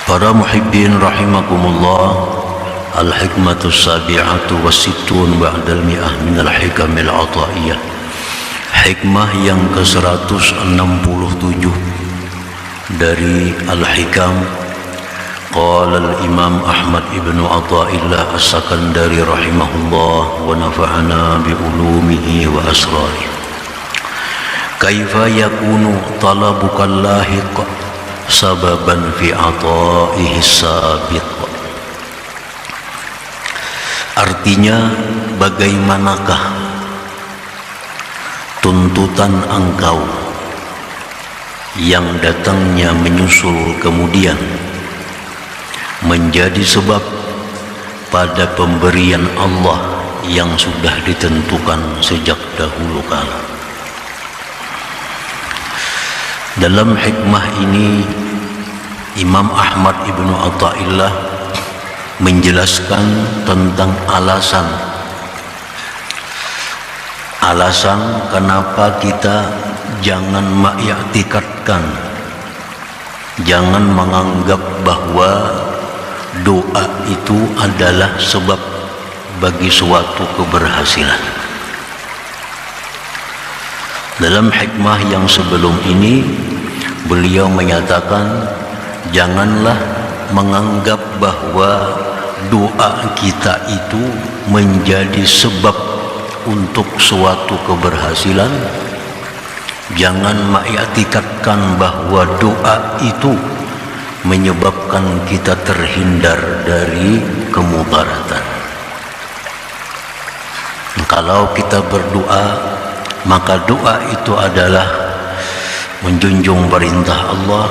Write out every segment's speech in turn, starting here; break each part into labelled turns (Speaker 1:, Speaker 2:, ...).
Speaker 1: Para muhibbin rahimakumullah, al-hikmatu sabi'atu wasittun ba'dal mi'ah minal hikamil ata'iyah. Hikmah yang ke-167 dari al-hikam. Qala al-imam Ahmad ibn Ata'illah as-Sakandari rahimahullah wa nafa'ana bi ulumihi wa asrarihi. Kaifa yakunu talabuka lahiq sababan fi ata'ihi sabiq. Artinya, bagaimanakah tuntutan engkau yang datangnya menyusul kemudian menjadi sebab pada pemberian Allah yang sudah ditentukan sejak dahulu kala. Dalam hikmah ini Imam Ahmad ibn Ata'illah menjelaskan tentang alasan kenapa kita jangan mengiktikadkan, jangan menganggap bahwa doa itu adalah sebab bagi suatu keberhasilan. Dalam hikmah yang sebelum ini beliau menyatakan, janganlah menganggap bahwa doa kita itu menjadi sebab untuk suatu keberhasilan. Jangan mengiktikadkan bahwa doa itu menyebabkan kita terhindar dari kemudaratan. Kalau kita berdoa, maka doa itu adalah menjunjung perintah Allah,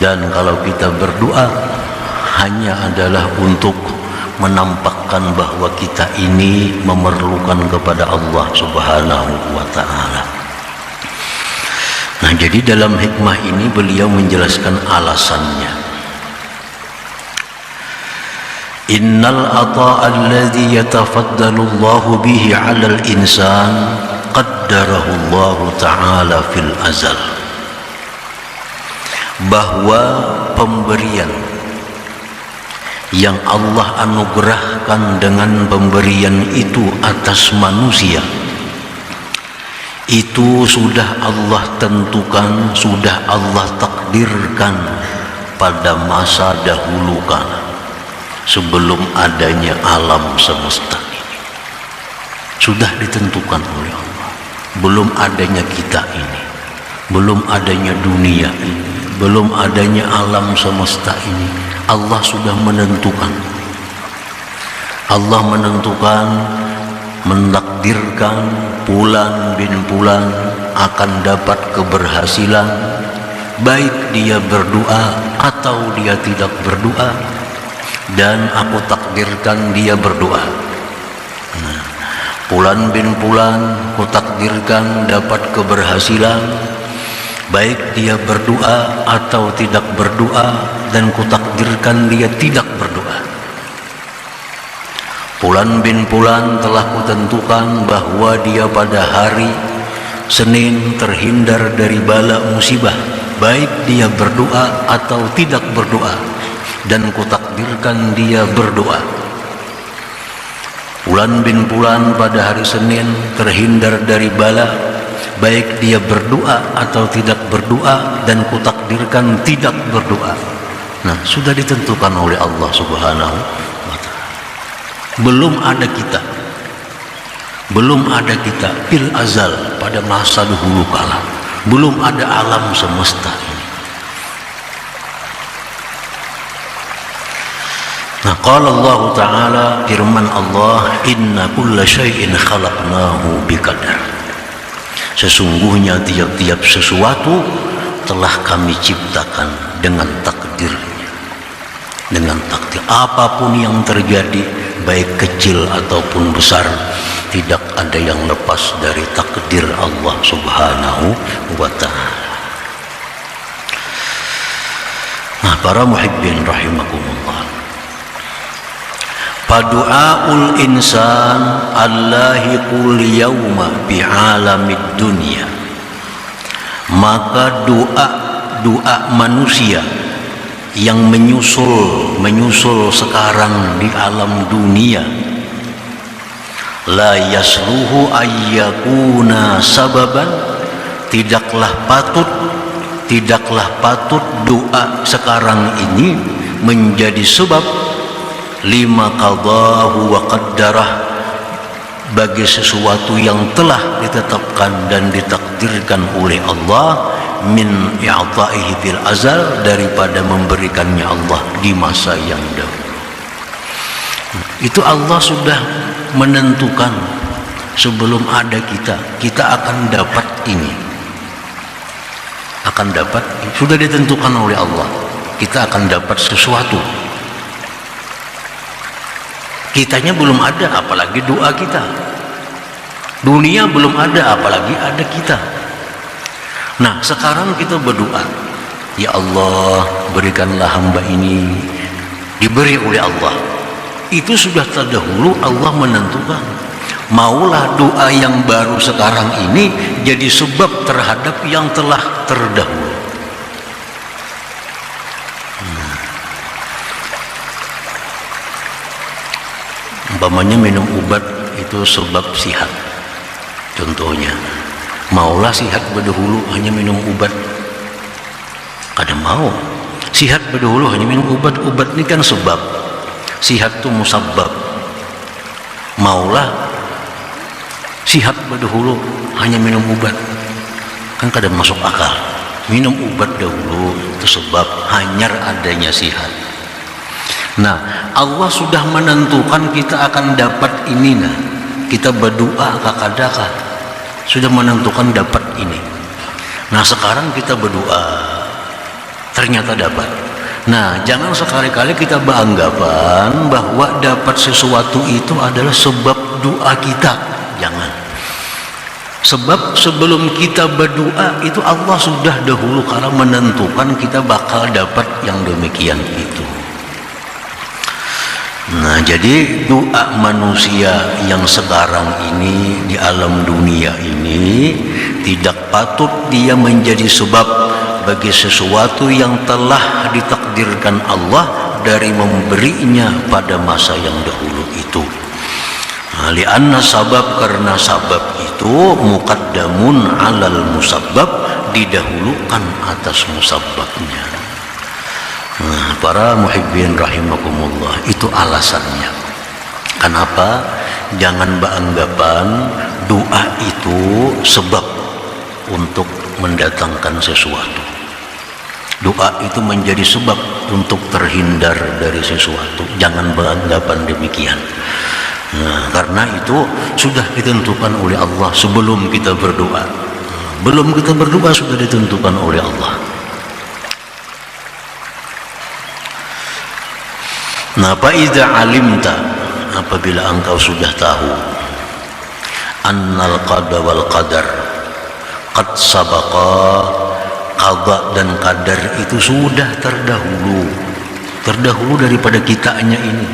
Speaker 1: dan kalau kita berdoa hanya adalah untuk menampakkan bahwa kita ini memerlukan kepada Allah Subhanahu wa ta'ala. Nah, jadi dalam hikmah ini beliau menjelaskan alasannya. Innal ata'a alladhi yatafaddalu Allahu bihi 'alal insan qaddarahu Allah ta'ala fil azal. Bahwa pemberian yang Allah anugerahkan dengan pemberian itu atas manusia, itu sudah Allah tentukan, sudah Allah takdirkan pada masa dahulu kala, sebelum adanya alam semesta ini. Sudah ditentukan oleh Allah. Belum adanya kita ini, belum adanya dunia ini, belum adanya alam semesta ini, Allah sudah menentukan. Allah menentukan, mentakdirkan Fulan bin Fulan akan dapat keberhasilan, baik dia berdoa atau dia tidak berdoa, dan aku takdirkan dia berdoa. Fulan bin Fulan aku takdirkan dapat keberhasilan, baik dia berdoa atau tidak berdoa, dan kutakdirkan dia tidak berdoa. Fulan bin Fulan telah kutentukan bahwa dia pada hari Senin terhindar dari bala musibah, baik dia berdoa atau tidak berdoa, dan kutakdirkan dia berdoa. Fulan bin Fulan pada hari Senin terhindar dari bala, baik dia berdoa atau tidak berdoa, dan kutakdirkan tidak berdoa. Nah, sudah ditentukan oleh Allah Subhanahu wa ta'ala. Belum ada kita, belum ada kita fil azal, pada masa dahulu kala, belum ada alam semesta ini. Nah, qala Allah Ta'ala, firman Allah, inna kulla syai'in khalaqnahu biqadar. Sesungguhnya tiap-tiap sesuatu telah kami ciptakan dengan takdirnya, dengan takdir. Apapun yang terjadi, baik kecil ataupun besar, tidak ada yang lepas dari takdir Allah Subhanahu wa ta'ala. Nah, para muhibbin rahimakumullah, fadu'aul insan allahiqul yawma bi'alamid dunya, maka doa manusia yang menyusul sekarang di alam dunia, la yasluhu ayyakuna sababan, tidaklah patut doa sekarang ini menjadi sebab lima qadahu wa qaddarah, bagi sesuatu yang telah ditetapkan dan ditakdirkan oleh Allah, min i'ta'ihi fil azal, daripada memberikannya Allah di masa yang dahulu. Itu Allah sudah menentukan sebelum ada kita akan dapat ini, sudah ditentukan oleh Allah, kita akan dapat sesuatu. Kitanya belum ada, apalagi doa kita. Dunia belum ada, apalagi ada kita. Nah, sekarang kita berdoa, ya Allah, berikanlah hamba ini, diberi oleh Allah. Itu sudah terdahulu Allah menentukan. Maulah doa yang baru sekarang ini jadi sebab terhadap yang telah terdahulu. Umpamanya minum obat itu sebab sihat, contohnya. Maulah sihat berdahulu hanya minum obat? Kadang mau sihat berdahulu hanya minum obat. Obat ini kan sebab, sihat itu musabbab. Maulah sihat berdahulu hanya minum obat? Kan kadang masuk akal. Minum obat dahulu itu sebab hanyar adanya sihat. Nah, Allah sudah menentukan kita akan dapat ini. Nah, kita berdoa kakadaka sudah menentukan dapat ini. Nah, sekarang kita berdoa ternyata dapat. Nah, jangan sekali-kali kita beranggapan bahwa dapat sesuatu itu adalah sebab doa kita. Jangan. Sebab sebelum kita berdoa itu Allah sudah dahulu kala menentukan kita bakal dapat yang demikian itu. Nah, jadi doa manusia yang sekarang ini di alam dunia ini tidak patut dia menjadi sebab bagi sesuatu yang telah ditakdirkan Allah dari memberinya pada masa yang dahulu itu. Nah, lianna sabab, karena sabab itu muqaddamun alal musabbab, didahulukan atas musabbabnya. Nah, para muhibbin rahimakumullah, itu alasannya. Kenapa? Jangan beranggapan doa itu sebab untuk mendatangkan sesuatu. Doa itu menjadi sebab untuk terhindar dari sesuatu. Jangan beranggapan demikian. Nah, karena itu sudah ditentukan oleh Allah sebelum kita berdoa. Belum kita berdoa sudah ditentukan oleh Allah. Nah, fa'idza alimta, apabila engkau sudah tahu, annal qada wal qadar qad sabaqa, qada dan qadar itu sudah terdahulu daripada kitanya ini.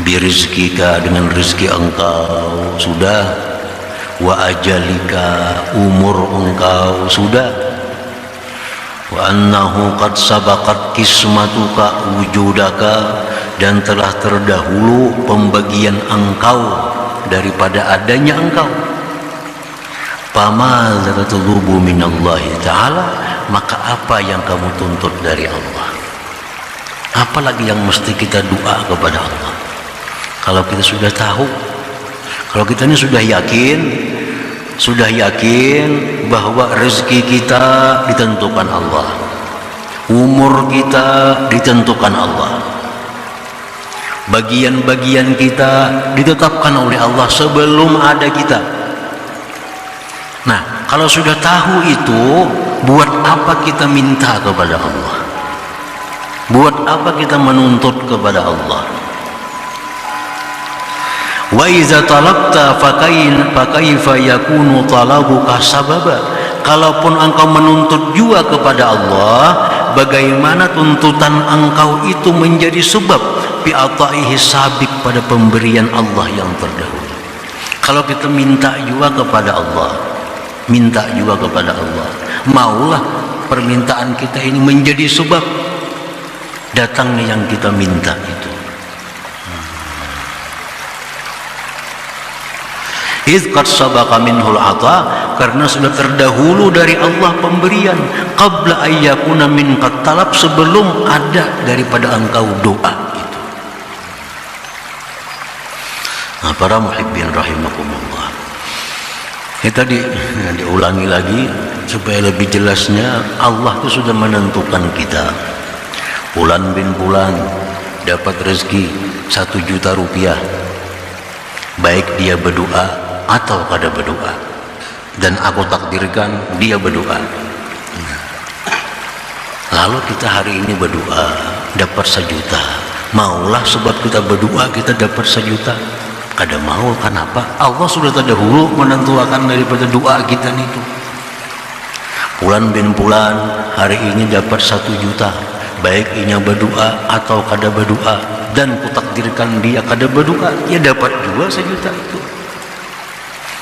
Speaker 1: Birizkika, dengan rezeki engkau sudah, wa ajalika, umur engkau sudah, wa annahu qad sabaqat kismatuka wujudaka, dan telah terdahulu pembagian engkau daripada adanya engkau. Famadza tatlubu minallahi ta'ala, maka apa yang kamu tuntut dari Allah? Apalagi yang mesti kita doa kepada Allah? Kalau kita sudah tahu, kalau kita ini sudah yakin bahwa rezeki kita ditentukan Allah, umur kita ditentukan Allah, bagian-bagian kita ditetapkan oleh Allah sebelum ada kita. Nah, kalau sudah tahu itu, buat apa kita minta kepada Allah? Buat apa kita menuntut kepada Allah? Wa iza talabta fakaifa yakunu talabuka sababa. Kalaupun engkau menuntut juga kepada Allah, bagaimana tuntutan engkau itu menjadi sebab bi'ataihi sabik, pada pemberian Allah yang terdahulu. Kalau kita minta juga kepada Allah, maulah permintaan kita ini menjadi sebab datangnya yang kita minta itu. Idz qad sabaqa minhul ata, karena sudah terdahulu dari Allah pemberian, qabla ayyakuna min qad talab, sebelum ada daripada engkau doa itu. Nah, para muhibbin rahimakumullah, ini tadi diulangi lagi supaya lebih jelasnya. Allah itu sudah menentukan kita bulan bin bulan dapat rezeki 1 juta rupiah, baik dia berdoa atau kada berdoa, dan aku takdirkan dia berdoa. Lalu kita hari ini berdoa dapat 1 juta, maulah sebab kita berdoa kita dapat 1 juta? Kada mau. Kenapa? Allah sudah terdahulu menentukan daripada doa kita itu. Bulan bin bulan hari ini dapat 1 juta, baik inya berdoa atau kada berdoa, dan kutakdirkan dia kada berdoa, dia dapat juga 1 juta itu.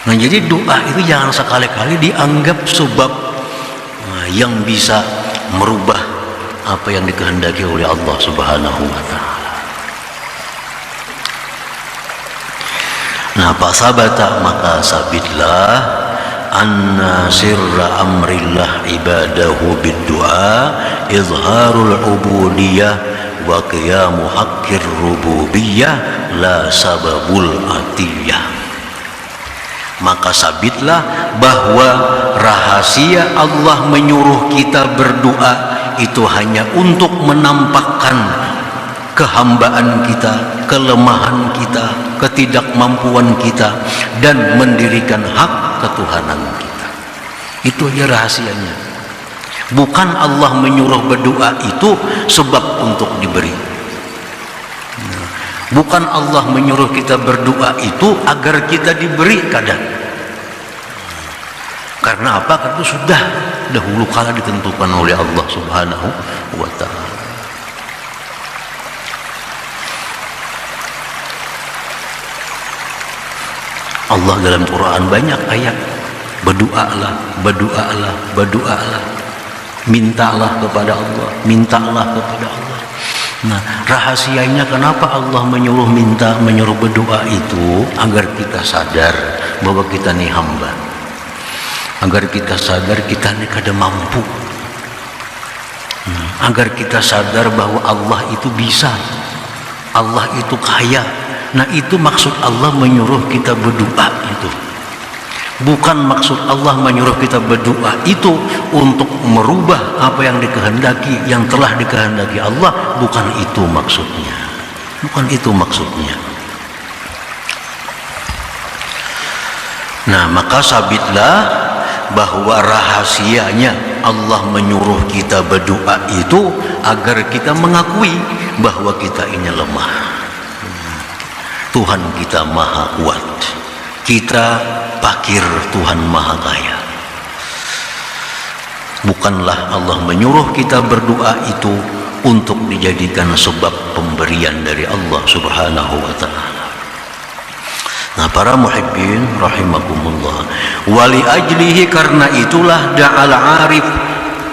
Speaker 1: Nah, jadi doa itu jangan sekali-kali dianggap sebab yang bisa merubah apa yang dikehendaki oleh Allah Subhanahu wa ta'ala. Nah, fasabata, maka sabitlah anna sirra amrillah ibadahu bid-du'a izharul ubudiyah wa qiyamu haqqir rububiyah la sababul atiyah. Maka sabitlah bahwa rahasia Allah menyuruh kita berdoa itu hanya untuk menampakkan kehambaan kita, kelemahan kita, ketidakmampuan kita, dan mendirikan hak ketuhanan kita. Itu aja rahasianya. Bukan Allah menyuruh berdoa itu sebab untuk diberi. Bukan Allah menyuruh kita berdoa itu agar kita diberi, kadang. Karena apa? Karena itu sudah dahulu kala ditentukan oleh Allah Subhanahu wa ta'ala. Allah dalam Quran banyak ayat, berdoalah, berdoalah, berdoalah, mintalah kepada Allah, mintalah kepada Allah. Nah, rahasianya kenapa Allah menyuruh minta, menyuruh berdoa itu agar kita sadar bahwa kita ini hamba, agar kita sadar kita ini kada mampu, agar kita sadar bahwa Allah itu bisa, Allah itu kaya. Nah, itu maksud Allah menyuruh kita berdoa itu. Bukan maksud Allah menyuruh kita berdoa itu untuk merubah apa yang dikehendaki, yang telah dikehendaki Allah. Bukan itu maksudnya. Bukan itu maksudnya. Nah, maka sabitlah bahwa rahasianya Allah menyuruh kita berdoa itu agar kita mengakui bahwa kita ini lemah. Tuhan kita maha kuat, kita fakir, Tuhan maha kaya. Bukanlah Allah menyuruh kita berdoa itu untuk dijadikan sebab pemberian dari Allah Subhanahu wa ta'ala. Nah, para muhibbin rahimakumullah, wali ajlihi, karena itulah da'al arif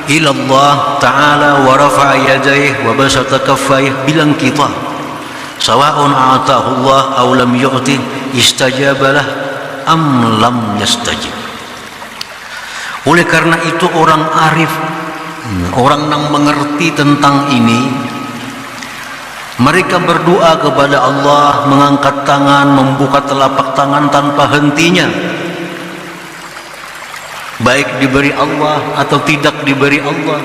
Speaker 1: ilallah ta'ala wa rafa'a yadayhi wa basata kaffayhi bilang kita sawa'un a'tahu Allah aw lam yu'ti istajabalah am lam yastajib. Oleh karena itu orang arif, orang yang mengerti tentang ini, mereka berdoa kepada Allah, mengangkat tangan, membuka telapak tangan tanpa hentinya, baik diberi Allah atau tidak diberi Allah,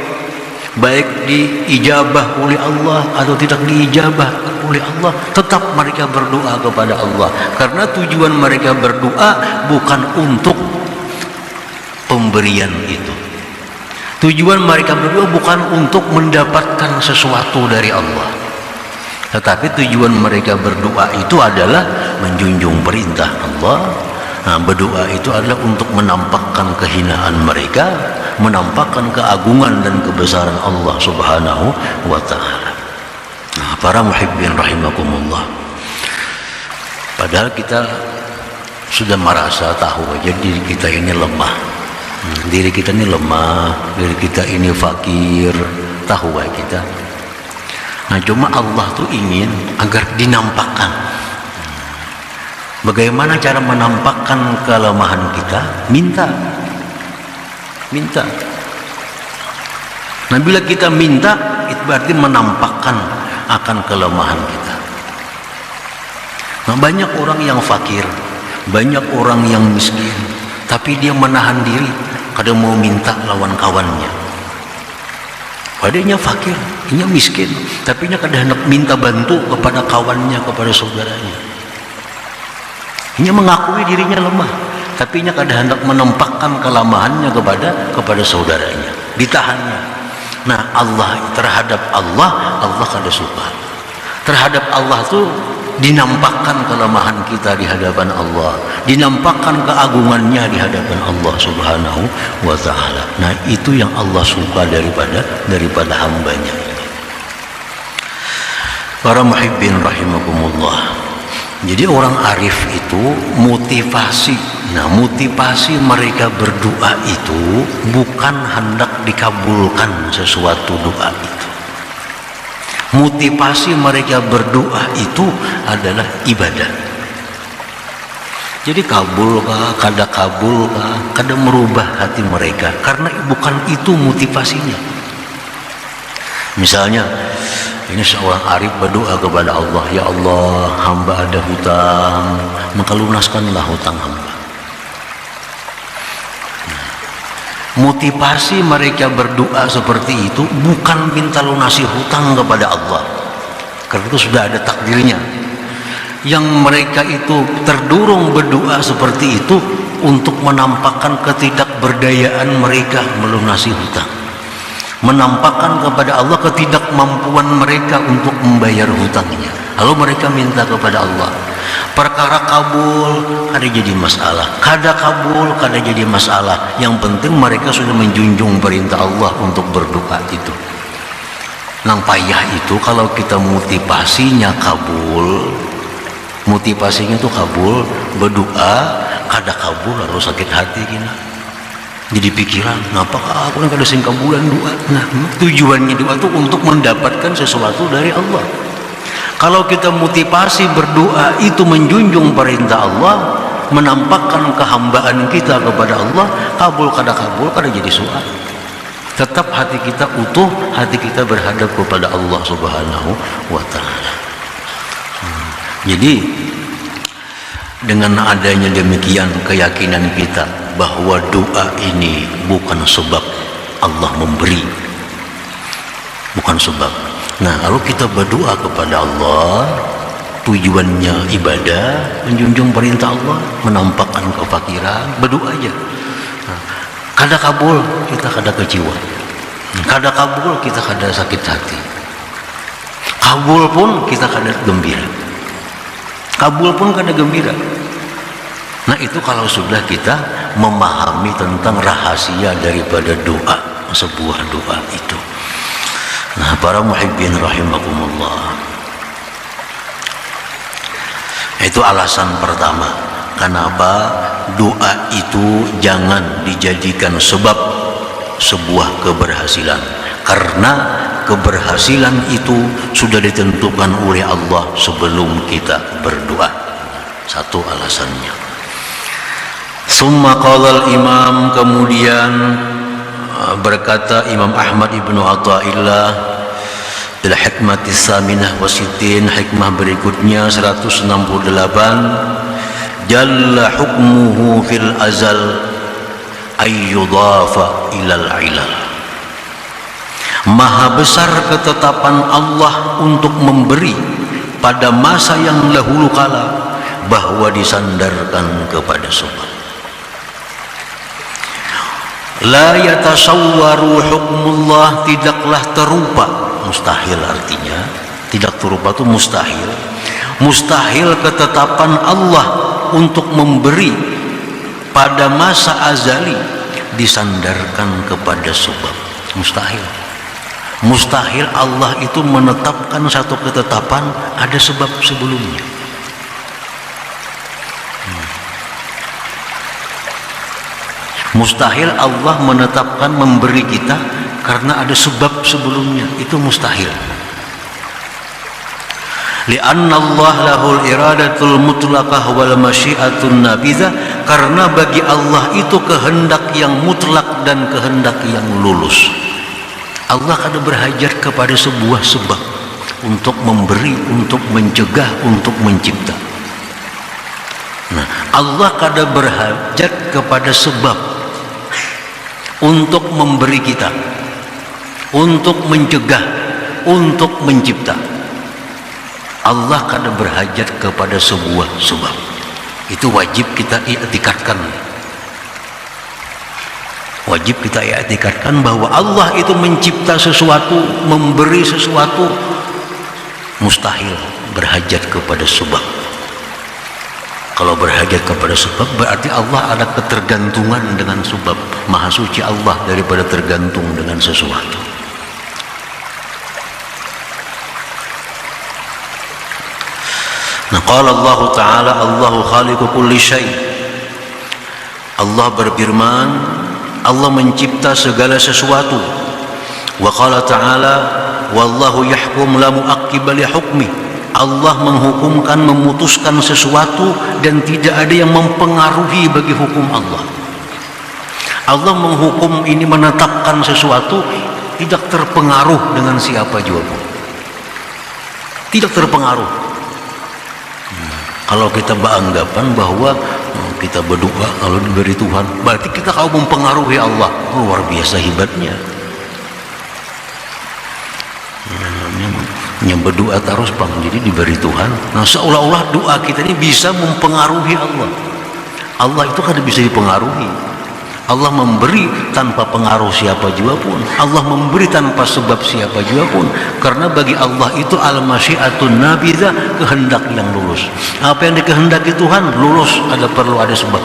Speaker 1: baik diijabah oleh Allah atau tidak diijabah oleh Allah, tetap mereka berdoa kepada Allah. Karena tujuan mereka berdoa bukan untuk pemberian itu. Tujuan mereka berdoa bukan untuk mendapatkan sesuatu dari Allah, tetapi tujuan mereka berdoa itu adalah menjunjung perintah Allah. Nah, berdoa itu adalah untuk menampakkan kehinaan mereka, menampakkan keagungan dan kebesaran Allah Subhanahu wa ta'ala. Nah, para muhibbin rahimakumullah, padahal kita sudah merasa tahu aja diri kita ini lemah, diri kita ini lemah, diri kita ini fakir, tahu aja kita. Nah, cuma Allah tuh ingin agar dinampakkan. Bagaimana cara menampakkan kelemahan kita? Minta. Nah, bila kita minta, itu berarti menampakkan akan kelemahan kita. Nah, banyak orang yang fakir, banyak orang yang miskin, tapi dia menahan diri, kadang mau minta lawan kawannya. Padahal fakir, dia miskin, tapi dia kadang hendak minta bantu kepada kawannya, kepada saudaranya. Dia mengakui dirinya lemah, tapi dia kadang hendak menampakkan kelemahannya kepada saudaranya, ditahannya. Nah, terhadap Allah kada suka. Terhadap Allah tuh dinampakkan kelemahan kita di hadapan Allah, dinampakkan keagungannya di hadapan Allah Subhanahu wa ta'ala. Nah, itu yang Allah suka daripada hambanya. Para muhibbin rahimakumullah. Jadi orang arif itu motivasi. Nah, motivasi mereka berdoa itu bukan hendak dikabulkan sesuatu doa itu. Motivasi mereka berdoa itu adalah ibadah. Jadi kabulkah, kada merubah hati mereka, karena bukan itu motivasinya. Misalnya, ini seorang arif berdoa kepada Allah, ya Allah, hamba ada hutang, maka lunaskanlah hutang hamba. Motivasi mereka berdoa seperti itu bukan minta lunasi hutang kepada Allah, karena itu sudah ada takdirnya. Yang mereka itu terdorong berdoa seperti itu untuk menampakkan ketidakberdayaan mereka melunasi hutang, menampakkan kepada Allah ketidakmampuan mereka untuk membayar hutangnya. Lalu mereka minta kepada Allah. Perkara kabul kada jadi masalah, kada kabul kada jadi masalah. Yang penting mereka sudah menjunjung perintah Allah untuk berdoa itu. Nang payah itu kalau kita motivasinya kabul, motivasinya itu kabul, berdoa kada kabul, lalu sakit hati kita. Jadi pikiran, kenapa aku kada sing kabulan doa? Nah, tujuannya doa itu untuk mendapatkan sesuatu dari Allah. Kalau kita motivasi berdoa itu menjunjung perintah Allah, menampakkan kehambaan kita kepada Allah, kabul kada jadi soal. Tetap hati kita utuh, hati kita berhadap kepada Allah Subhanahu wa ta'ala. Jadi dengan adanya demikian keyakinan kita bahwa doa ini bukan sebab Allah memberi, bukan sebab. Nah, kalau kita berdoa kepada Allah, tujuannya ibadah, menjunjung perintah Allah, menampakkan kefakiran, berdoa aja. Nah, kada kabul kita kada kecewa, kada kabul kita kada sakit hati, kabul pun kita kada gembira, kabul pun kada gembira. Nah, itu kalau sudah kita memahami tentang rahasia daripada doa, sebuah doa itu. Nah, para muhibbin rahimakumullah, itu alasan pertama kenapa doa itu jangan dijadikan sebab sebuah keberhasilan, karena keberhasilan itu sudah ditentukan oleh Allah sebelum kita berdoa. Satu alasannya. Summa qala al-imam, kemudian berkata Imam Ahmad ibnu Athaillah dalam hikmatis saminah wasitin, hikmah berikutnya 168, jalla hukmuhu fil azal ayyudafa ilal ilal. Maha besar ketetapan Allah untuk memberi pada masa yang dahulu kala, bahwa disandarkan kepada sebab. La yatasawwaru hukmullah, tidaklah terupa, mustahil artinya, tidak terupa itu mustahil. Mustahil ketetapan Allah untuk memberi pada masa azali disandarkan kepada sebab. Mustahil. Mustahil Allah itu menetapkan satu ketetapan ada sebab sebelumnya. Mustahil Allah menetapkan memberi kita karena ada sebab sebelumnya, itu mustahil. li'anna Allah lahul iradatul mutlaqah wal masyiatun nabidhah, karena bagi Allah itu kehendak yang mutlak dan kehendak yang lulus. Allah kada berhajat kepada sebuah sebab untuk memberi, untuk mencegah, untuk mencipta. Nah, Allah kada berhajat kepada sebab untuk memberi kita, untuk mencegah, untuk mencipta. Allah kada berhajat kepada sebuah sebab. Itu wajib kita i'tikadkan. Wajib kita i'tikadkan bahwa Allah itu mencipta sesuatu, memberi sesuatu, mustahil berhajat kepada sebab. Kalau berhajat kepada sebab berarti Allah ada ketergantungan dengan sebab. Maha suci Allah daripada tergantung dengan sesuatu. Nah, qala Allah Ta'ala, Allahu khaliqu kulli syai'. Allah berfirman, Allah mencipta segala sesuatu. Wa qala Ta'ala, wallahu yahkum la mu'aqqiba li hukmi. Allah menghukumkan, memutuskan sesuatu dan tidak ada yang mempengaruhi bagi hukum Allah. Allah menghukum ini, menetapkan sesuatu, tidak terpengaruh dengan siapa juga pun. Tidak terpengaruh. Kalau kita beranggapan bahwa kita berdoa kalau diberi Tuhan, berarti kita kau mempengaruhi Allah. Luar biasa hebatnya. Yang berdoa terus bang, jadi diberi Tuhan. Nah, seolah-olah doa kita ini bisa mempengaruhi Allah. Allah itu kan bisa dipengaruhi. Allah memberi tanpa pengaruh siapa juga pun. Allah memberi tanpa sebab siapa juga pun. Karena bagi Allah itu al-masyiatun nabidhah, kehendak yang lulus. Apa yang dikehendaki Tuhan lulus, perlu ada sebab.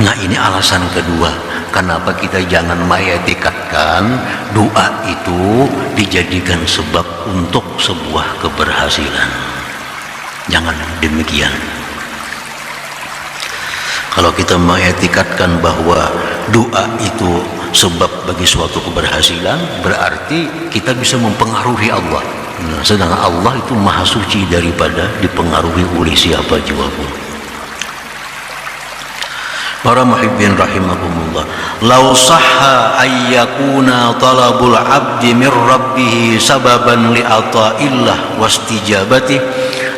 Speaker 1: Nah, ini alasan kedua kenapa kita jangan mengiktikadkan doa itu dijadikan sebab untuk sebuah keberhasilan. Jangan demikian. Kalau kita mengiktikadkan bahwa doa itu sebab bagi suatu keberhasilan, berarti kita bisa mempengaruhi Allah. Nah, sedangkan Allah itu maha suci daripada dipengaruhi oleh siapa juga pun. Para muhibbin rahimakumullah, law sahha ayyakuna talabul abdi min rabbih sababan li ata'illah wastijabati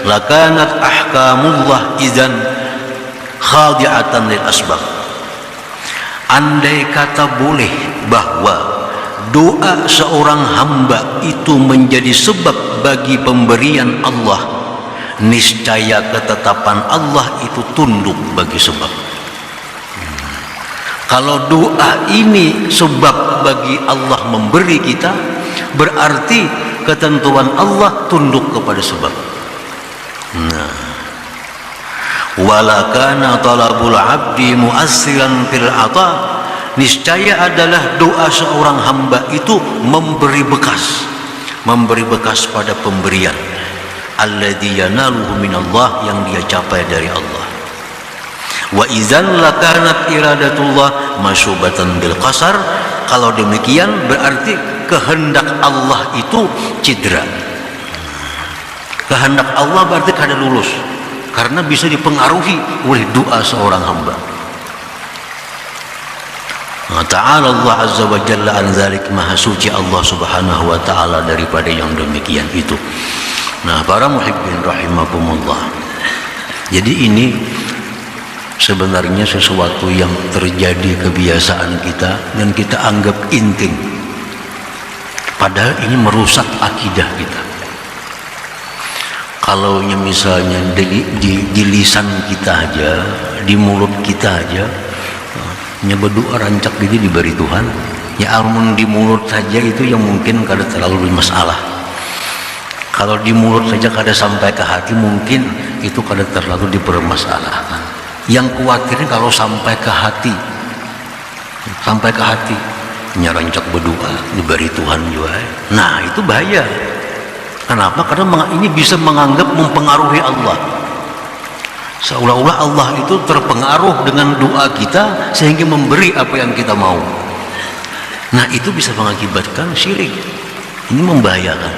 Speaker 1: lakanat ahkamullah idzan khadi'atan lil asbab. Andai kata boleh bahwa doa seorang hamba itu menjadi sebab bagi pemberian Allah, niscaya ketetapan Allah itu tunduk bagi sebab. Kalau doa ini sebab bagi Allah memberi kita, berarti ketentuan Allah tunduk kepada sebab. Nah, wala kana talabul abdi mu'assiran fil ata, niscaya adalah doa seorang hamba itu memberi bekas pada pemberian alladzi yanaluhu minallah, yang dia capai dari Allah. Wa idzan lakanat iradatullah masyubatan bil qasar, kalau demikian berarti kehendak Allah itu cedera. Kehendak Allah berarti kada lulus, karena bisa dipengaruhi oleh doa seorang hamba. Ta'ala Allah azza wa jalla an dzalik, maha suci Allah subhanahu wa ta'ala daripada yang demikian itu. Nah, para muhibbin rahimakumullah, jadi ini sebenarnya sesuatu yang terjadi kebiasaan kita dan kita anggap intim, padahal ini merusak akidah kita. Kalau misalnya di lisan kita aja, di mulut kita aja, berdoa rancak gitu diberi Tuhan, ya almun di mulut saja itu yang mungkin kada terlalu bermasalah. Kalau di mulut saja kada sampai ke hati, mungkin itu kada terlalu dipermasalahkan. Yang khawatirnya kalau sampai ke hati, nyarancak berdoa diberi Tuhan juga. Nah, itu bahaya. Kenapa? Karena ini bisa menganggap mempengaruhi Allah. Seolah-olah Allah itu terpengaruh dengan doa kita sehingga memberi apa yang kita mau. Nah itu bisa mengakibatkan syirik. Ini membahayakan.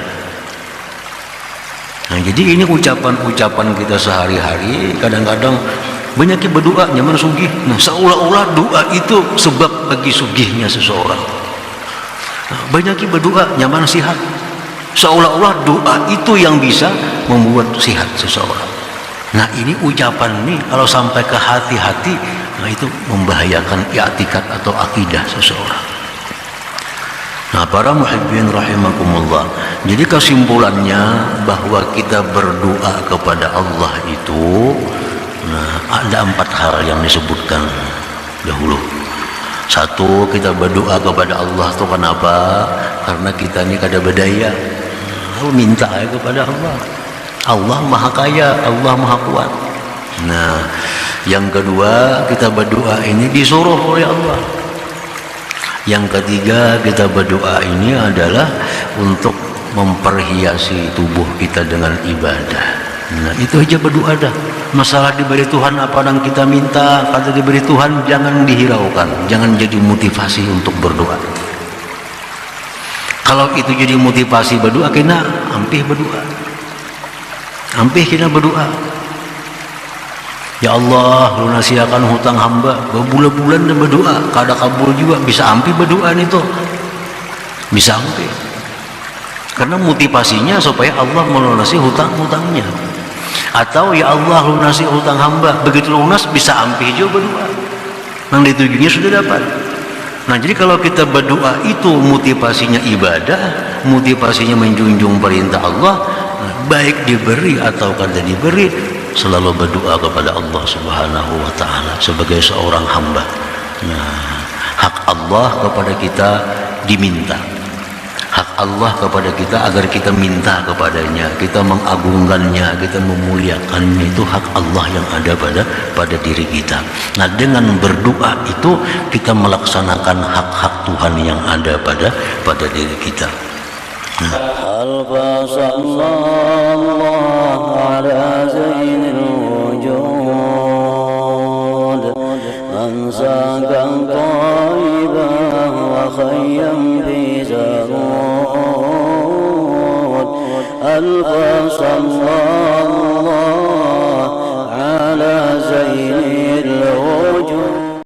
Speaker 1: Nah jadi ini ucapan-ucapan kita sehari-hari. Kadang-kadang banyak yang berdoa nyaman sugih. Nah seolah-olah doa itu sebab bagi sugihnya seseorang. Nah, banyak yang berdoa nyaman sihat. Seolah-olah doa itu yang bisa membuat sihat seseorang. Nah ini ucapan ini kalau sampai ke hati-hati, nah itu membahayakan i'tikad atau akidah seseorang. Nah para muhibbin rahimakumullah, jadi kesimpulannya bahwa kita berdoa kepada Allah itu, nah ada 4 hal yang disebutkan dahulu. Satu, kita berdoa kepada Allah itu kenapa? Karena kita ini kada berdaya. Lalu minta kepada Allah. Allah maha kaya, Allah maha kuat. Nah yang kedua, kita berdoa ini disuruh oleh Allah. Yang ketiga, kita berdoa ini adalah untuk memperhiasi tubuh kita dengan ibadah. Nah itu aja berdoa dah. Masalah diberi Tuhan apa yang kita minta, kata diberi Tuhan jangan dihiraukan, jangan jadi motivasi untuk berdoa. Kalau itu jadi motivasi berdoa, kena ampih berdoa, ampih kena berdoa. Ya Allah, lunasiakan hutang hamba. Berbulan-bulan dan berdoa, kada kabul juga, bisa ampih berdoa itu, bisa ampih. Karena motivasinya supaya Allah melunasi hutang-hutangnya. Atau ya Allah lunasi hutang hamba, begitu lunas bisa ampih juga berdoa. Yang ditujunya sudah dapat. Nah jadi kalau kita berdoa itu motivasinya ibadah, motivasinya menjunjung perintah Allah, baik diberi atau kada diberi, selalu berdoa kepada Allah Subhanahu wa Ta'ala sebagai seorang hamba. Nah, hak Allah kepada kita diminta, hak Allah kepada kita agar kita minta kepadanya, kita mengagungkannya, kita memuliakannya, itu hak Allah yang ada pada diri kita. Nah dengan berdoa itu kita melaksanakan hak-hak Tuhan yang ada pada diri kita.
Speaker 2: ألف صلى الله